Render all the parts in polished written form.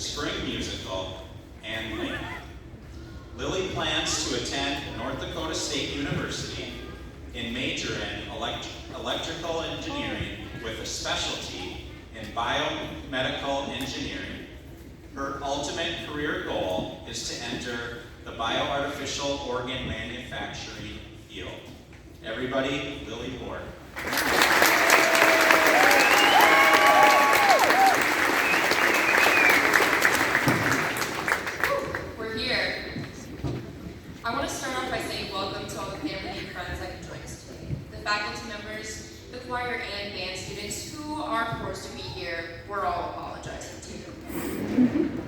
spring musical, and Link. Lilly plans to attend North Dakota State University and major in electrical engineering with a specialty in biomedical engineering. Her ultimate career goal is to enter the bioartificial organ manufacturing field. Everybody, Lilly Ward. We're here. I want to start off by saying welcome to all the family and friends that can join us today. The faculty members, the choir, and band students who are forced to be here, we're all apologizing to you.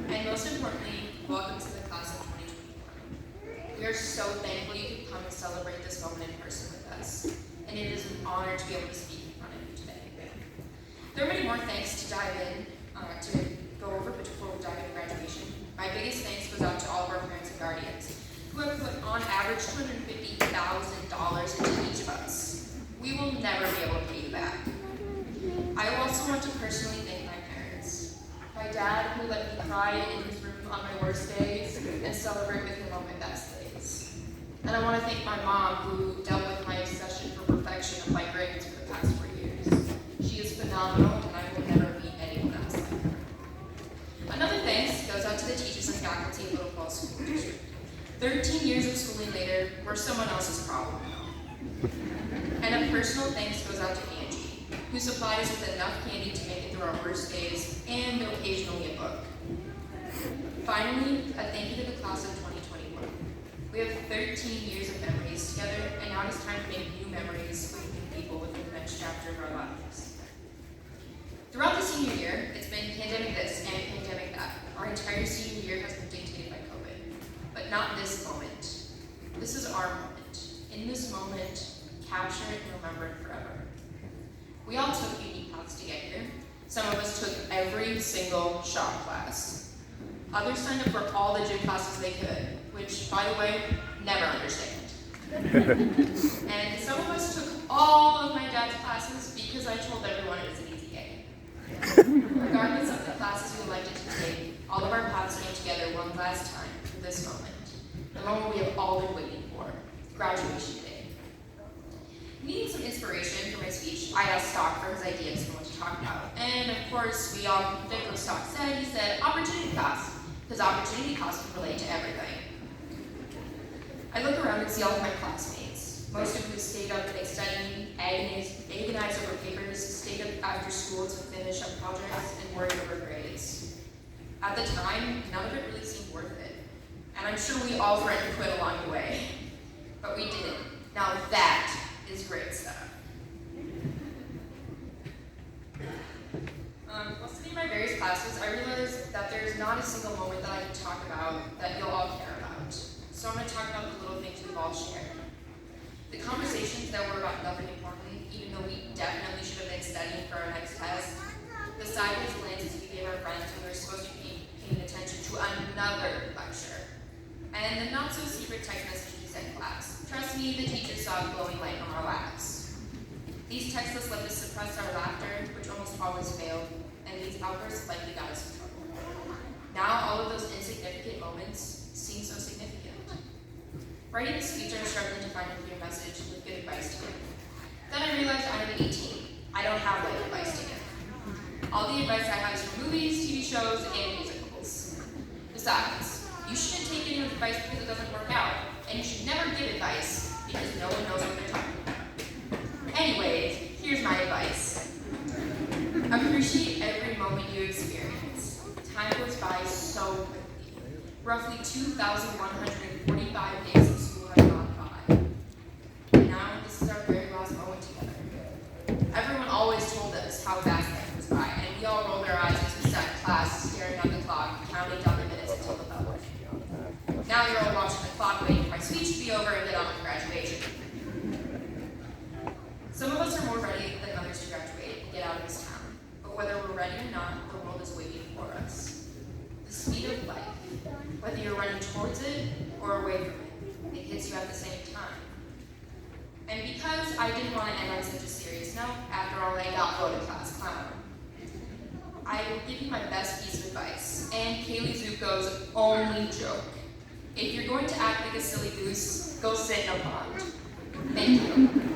And most importantly, welcome to the class of 2021. We are so thankful you could come and celebrate this moment in person with us. And it is an honor to be able to speak in front of you today. There are many more thanks to dive in, to go over before we dive into graduation. My biggest thanks goes out to all of our parents and guardians who have put on average $250,000 into each of us. We will never be able to pay you back. I also want to personally thank my parents. My dad, who let me cry in his room on my worst days and celebrate with him on my best days. And I want to thank my mom, who dealt with my obsession for perfection of my grades for the past 4 years. She is phenomenal, and I will never meet anyone else like her. Another thanks goes out to the teachers and faculty of Little Falls School District. 13 years of schooling later, we're someone else's problem now. And a personal thanks goes out to Angie, who supplied us with enough candy to make it through our worst days, and occasionally a book. Finally, a thank you to the class of 2021. We have 13 years of memories together, and now it's time to make new memories with new people within the next chapter of our lives. Throughout the senior year, it's been pandemic this and pandemic that. Our entire senior year has been dictated by COVID, but not this moment. This is our moment. In this moment, capture it and remember it forever. We all took unique paths to get here. Some of us took every single shop class. Others signed up for all the gym classes they could, which, by the way, never understand. And some of us took all of my dad's classes because I told everyone it was an easy A. Regardless of the classes you elected to take, all of our paths came together one last time for this moment. The moment we have all been waiting for, graduation day. Needing some inspiration for my speech, I asked Stock for his ideas on what to talk about. And of course, we all did what Stock said. He said, opportunity cost, because opportunity cost can relate to everything. I look around and see all of my classmates, most of who stayed up late studying, agonized over papers, stayed up after school to finish up projects, and worried over grades. At the time, none of it really seemed worth it. And I'm sure we all threatened to quit along the way. But we didn't. Now that is great stuff. While studying my various classes, I realized that there's not a single moment that I can talk about that you'll all care about. So I'm going to talk about the little things we've all shared. The conversations that were about nothing important, even though we definitely should have been studying for our next test. The sideways glances we gave our friends when we were supposed to be paying attention to another lecture. And the not-so-secret text messages we sent class. Trust me, the teachers saw a glowing light on our laps. These textless left us suppress our laughter, which almost always failed, and these outbursts likely got us in trouble. Now all of those insignificant moments seem so significant. Writing the speech, I was struggling to find a clear message with good advice to give. Then I realized I'm 18. I don't have life advice to give. All the advice I have is from movies, TV shows, and musicals. Besides, you shouldn't take any advice because it doesn't work out, and you should never give advice because no one knows what they're talking about. Anyways, here's my advice. Appreciate every moment you experience. Time goes by so quickly. Roughly 2,145 days of school have gone by. And now this is our very last moment together. Everyone always told us how fast life goes by, and we all rolled our eyes as we sat in class, staring at the clock, counting down the minutes until the bell rang. Now you're all watching the clock, waiting for my speech to be over and get on with graduation. Some of us are more ready than others to graduate and get out of this town. But whether we're ready or not, the world is waiting for us. The speed of life, whether you're running towards it or away from it, it hits you at the same time. And because I didn't want to end on such a serious note, after all, I got voted class clown. I will give you my best piece of advice, and Kaylee Zuko's only joke. If you're going to act like a silly goose, go sit in a pond. Thank you.